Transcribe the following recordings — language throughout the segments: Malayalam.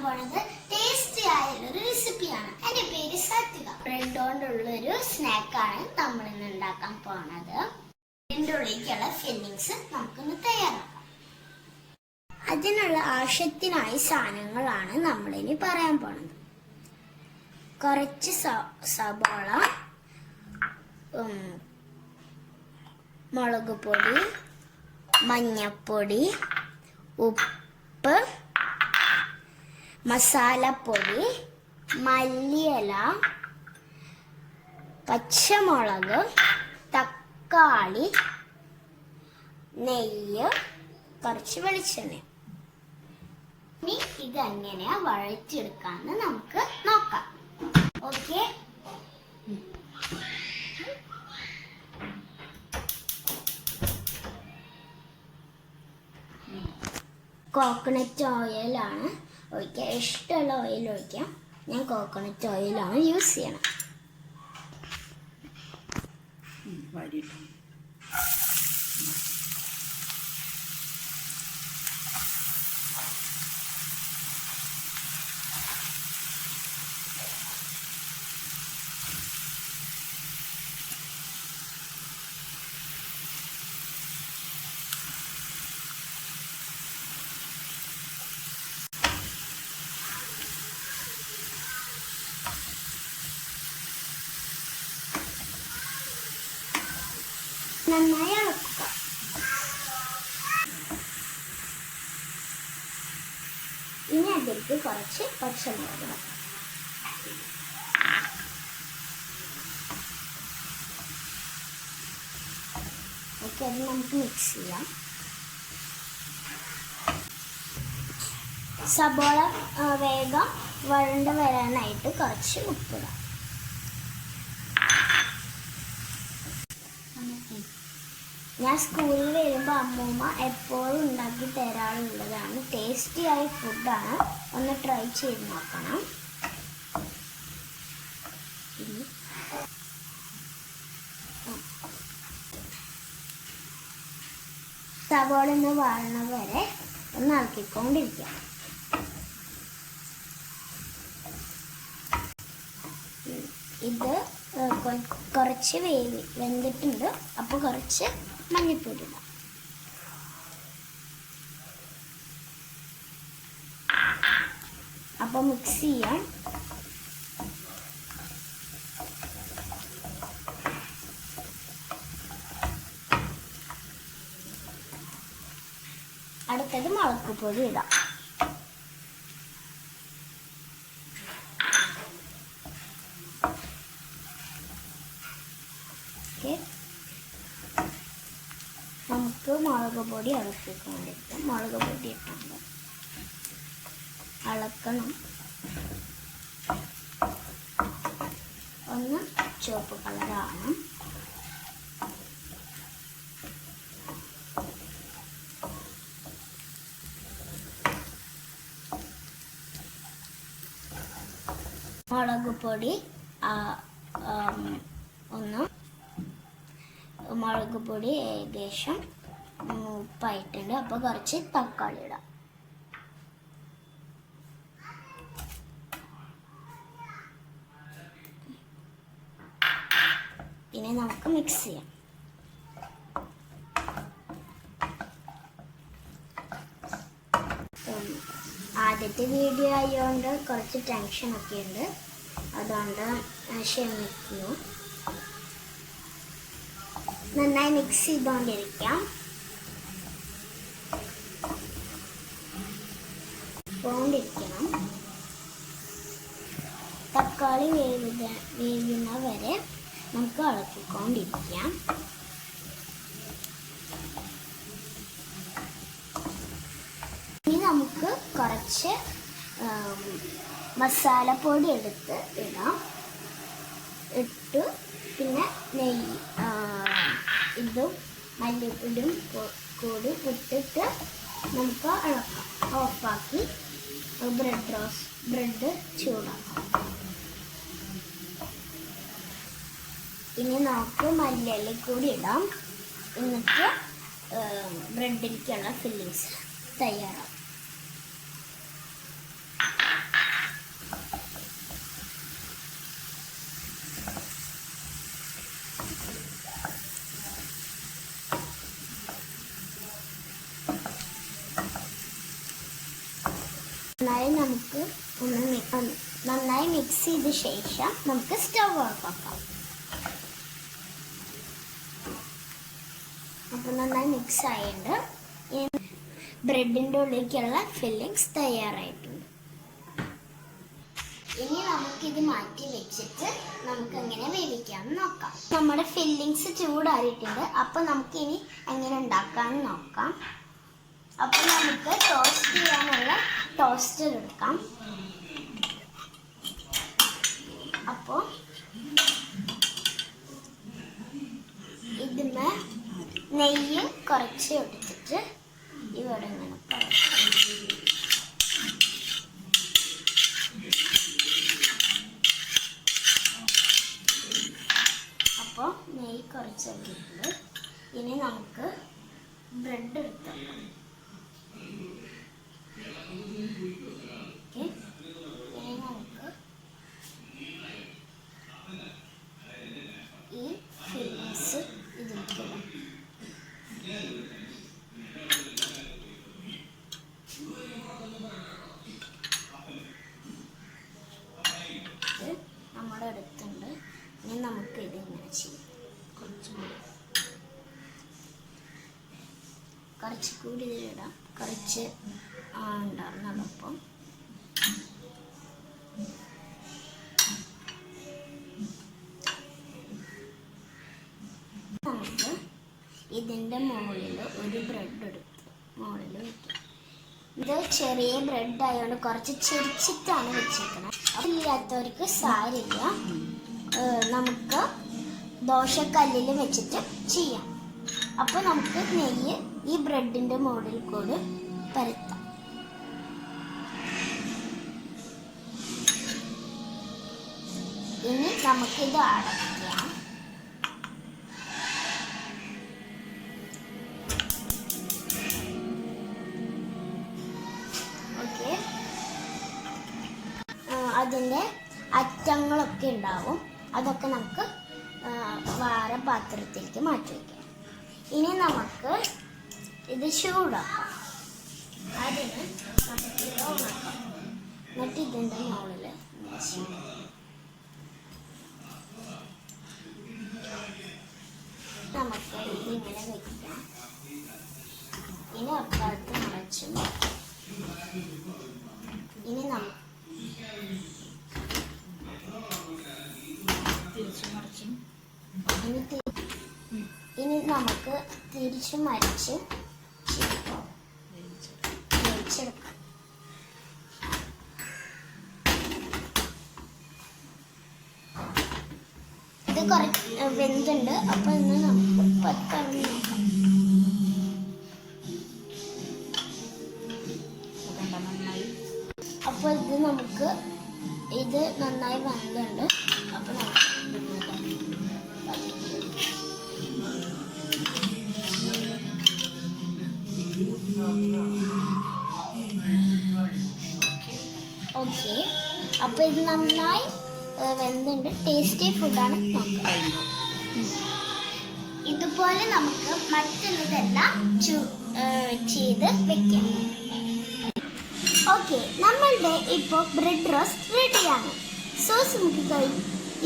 പോണത് ടേസ്റ്റി ആയൊരു റെസിപ്പിയാണ്. എൻ്റെ പേര് സാത്വിക. ബ്രെഡ് കൊണ്ടുള്ളൊരു സ്നാക്കാണ് നമ്മൾ ഇന്ന് ഉണ്ടാക്കാൻ പോണത്. ഇതിൻ്റെ ഉള്ളിലേക്കുള്ള ഫില്ലിങ്സ് നമുക്കൊന്ന് തയ്യാറാക്കാം. അതിനുള്ള ആവശ്യത്തിനായി സാധനങ്ങളാണ് നമ്മളിനി പറയാൻ പോണത്. കുറച്ച് സബോള, മുളക് പൊടി, മഞ്ഞപ്പൊടി, ഉപ്പ്, മസാലപ്പൊടി, മല്ലിയില, പച്ചമുളക്, തക്കാളി, നെയ്യ്, കുറച്ച് വെളിച്ചെണ്ണ. ഇനി ഇതെങ്ങനെയാ വഴറ്റിയെടുക്കാന്ന് നമുക്ക് നോക്കാം. ഓക്കെ, കോക്കനട്ട് ഓയിലാണ് ഒഴിക്കുക. ഇഷ്ടമുള്ള ഓയിൽ ഒഴിക്കാം. ഞാൻ കോക്കനട്ട് ഓയിലാണ് യൂസ് ചെയ്യണം. നന്നായി ഇളക്കുക. ഇനി അതിലേക്ക് കുറച്ച് പച്ചമുളക്. ഓക്കെ, അത് നമുക്ക് മിക്സ് ചെയ്യാം. സബോള വേഗം വഴണ്ട് വരാനായിട്ട് കുറച്ച് ഉപ്പിടാം. ഞാൻ സ്കൂളിൽ വരുമ്പോൾ അമ്മൂമ്മ എപ്പോഴും ഉണ്ടാക്കി തരാറുള്ളതാണ്. ടേസ്റ്റിയായ ഫുഡാണ്, ഒന്ന് ട്രൈ ചെയ്ത് നോക്കണം. സവോള ഒന്ന് വാഴണ വരെ ഒന്ന് ഇളക്കിക്കൊണ്ടിരിക്കാം. ഇത് കുറച്ച് വെന്തിട്ടുണ്ട്. അപ്പോൾ കുറച്ച് മഞ്ഞൾപ്പൊടി ഇടാം. അപ്പോൾ മിക്സ് ചെയ്യാം. അടുത്തത് മുളക് പൊടി ഇടാം. നമുക്ക് മുളക് പൊടി ഇളക്കിക്കൊണ്ടിരിക്കാം. മുളക് പൊടി ഇട്ടുണ്ട്, ഇളക്കണം. ഒന്ന് ചുവപ്പ് കളറാണ്. മുളക് പൊടി മുളക് പൊടി ഏകദേശം ഉപ്പായിട്ടുണ്ട്. അപ്പോൾ കുറച്ച് തക്കാളി ഇടാം. പിന്നെ നമുക്ക് മിക്സ് ചെയ്യാം. ആദ്യത്തെ വീഡിയോ ആയതുകൊണ്ട് കുറച്ച് ടെൻഷനൊക്കെ ഉണ്ട്, അതുകൊണ്ട് ക്ഷമിക്കുന്നു. നന്നായി മിക്സ് ചെയ്തുകൊണ്ടിരിക്കാം. പോണ്ടിരിക്കണം. തക്കാളി വേവുന്ന വരെ നമുക്ക് ഇളക്കിക്കൊണ്ടിരിക്കാം. ഇനി നമുക്ക് കുറച്ച് മസാലപ്പൊടി എടുത്ത് ഇടാം. ഇട്ട് പിന്നെ നെയ്യ് ഇതും മല്ലിപ്പൊടിയും കൂടി ഇട്ടിട്ട് നമുക്ക് ഇളക്കാം. ഓഫാക്കി ബ്രെഡ് ചൂടാക്കാം. ഇനി നമുക്ക് മല്ലിയില കൂടി ഇടാം. എന്നിട്ട് ബ്രെഡിലേക്കുള്ള ഫില്ലിങ്സ് തയ്യാറാക്കാം. നന്നായി മിക്സ് ചെയ്ത ശേഷം നമുക്ക് സ്റ്റവ് ഓഫാക്കാം. അപ്പോൾ നന്നായി മിക്സ് ആയിട്ട് ബ്രെഡിൻ്റെ ഉള്ളിലേക്കുള്ള ഫില്ലിങ്സ് തയ്യാറായിട്ടുണ്ട്. ഇനി നമുക്കിത് മാറ്റി വെച്ചിട്ട് നമുക്ക് എങ്ങനെ വേവിക്കാമെന്ന് നോക്കാം. നമ്മുടെ ഫില്ലിങ്സ് ചൂടാറിയിട്ടുണ്ട്. അപ്പോൾ നമുക്കിനി എങ്ങനെ ഉണ്ടാക്കാമെന്ന് നോക്കാം. അപ്പോൾ നമുക്ക് ടോസ്റ്റ് ചെയ്യാനുള്ള ടോസ്റ്റർ എടുക്കാം. അപ്പോൾ ഇതിന് നെയ്യ് കുറച്ച് എടുത്തിട്ട് ഇവിടെ ഇങ്ങനെ അപ്പോൾ നെയ്യ് കുറച്ചിട്ടുണ്ട്. ഇനി നമുക്ക് ബ്രെഡ് എടുക്കാം. ഇനി നമുക്ക് ഈ ഫില്ലിങ്സ് ഇതിലേക്ക് നമ്മുടെ അടുത്തുണ്ട്. ഇനി നമുക്ക് ഇതിങ്ങനെ ചെയ്യാം. കുറച്ചുകൂടി ഇതിലിടാം. കുറച്ച് ഉണ്ടാകുന്നതോടൊപ്പം നമുക്ക് ഇതിൻ്റെ മുകളിൽ ഒരു ബ്രെഡ് എടുത്ത് മുകളിൽ വയ്ക്കാം. ഇത് ചെറിയ ബ്രെഡ് ആയതുകൊണ്ട് കുറച്ച് ചെരിച്ചിട്ടാണ് വെച്ചിരിക്കുന്നത്. അതില്ലാത്തവർക്ക് സാരില്ല, നമുക്ക് ദോശക്കല്ലിൽ വെച്ചിട്ട് ചെയ്യാം. അപ്പോൾ നമുക്ക് നെയ്യ് ഈ ബ്രെഡിൻ്റെ മുകളിൽ കൂടി പരത്താം. ഇനി നമുക്കിത് അടയ്ക്കാം. ഓക്കെ, അതിൻ്റെ അറ്റങ്ങളൊക്കെ ഉണ്ടാവും. അതൊക്കെ നമുക്ക് വേറെ പാത്രത്തിലേക്ക് മാറ്റി വയ്ക്കാം. ഇനി നമുക്ക് ഇത് ചൂടാക്കാം. അതിന് നമുക്ക് ഇത് ഉണക്കാം. എന്നിട്ട് ഇതിൻ്റെ മുകളിൽ നമുക്ക് ഇതിങ്ങനെ വയ്ക്കാം. ഇനി അപ്പുറത്ത് മറച്ചും ഇനി ഇനി നമുക്ക് തിരിച്ചു മറിച്ച് വേവിച്ചെടുക്കാം. ഇത് കുറച്ച് വെന്തുണ്ട്. അപ്പോൾ ഇന്ന് നമുക്ക് പത്തൊന്ന് നോക്കാം. അപ്പോൾ ഇത് നന്നായി വെന്തുണ്ട്. അപ്പോൾ നമുക്ക് ഓക്കെ. അപ്പോൾ ഇത് നന്നായി വെന്തുണ്ട്. ടേസ്റ്റി ഫുഡാണ്. ഇതുപോലെ നമുക്ക് മറ്റുള്ളതെല്ലാം ചെയ്ത് വെക്കാം. ഓക്കെ, നമ്മളുടെ ഇപ്പോൾ ബ്രെഡ് റോസ്റ്റ് റെഡിയാണ്. സോസ് നമുക്ക്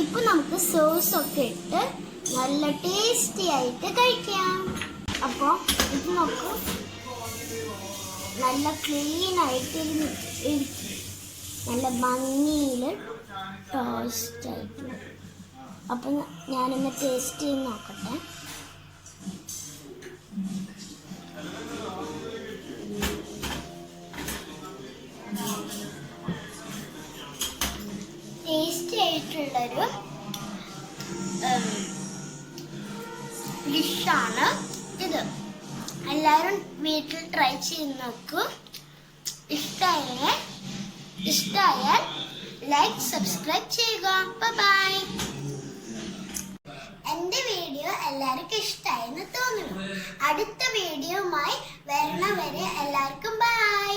ഇപ്പോൾ നമുക്ക് സോസൊക്കെ ഇട്ട് നല്ല ടേസ്റ്റി ആയിട്ട് കഴിക്കാം. അപ്പോൾ ഇത് നമുക്ക് നല്ല ക്ലീനായിട്ട് നല്ല ഭംഗിയിൽ ടോസ്റ്റ് ആയിട്ടുണ്ട്. അപ്പം ഞാനൊന്ന് ടേസ്റ്റ് ചെയ്ത് നോക്കട്ടെ. ടേസ്റ്റി ആയിട്ടുള്ളൊരു ഡിഷാണ് ഇത്. എല്ലാവരും വീട്ടിൽ ട്രൈ ചെയ്ത് നോക്കൂ. ഇഷ്ടമായാൽ ലൈക്ക് സബ്സ്ക്രൈബ് ചെയ്യുക. ബൈ. എൻ്റെ വീഡിയോ എല്ലാവർക്കും ഇഷ്ടമായെന്ന് തോന്നുന്നു. അടുത്ത വീഡിയോയുമായി വരണവരെ എല്ലാവർക്കും ബൈ.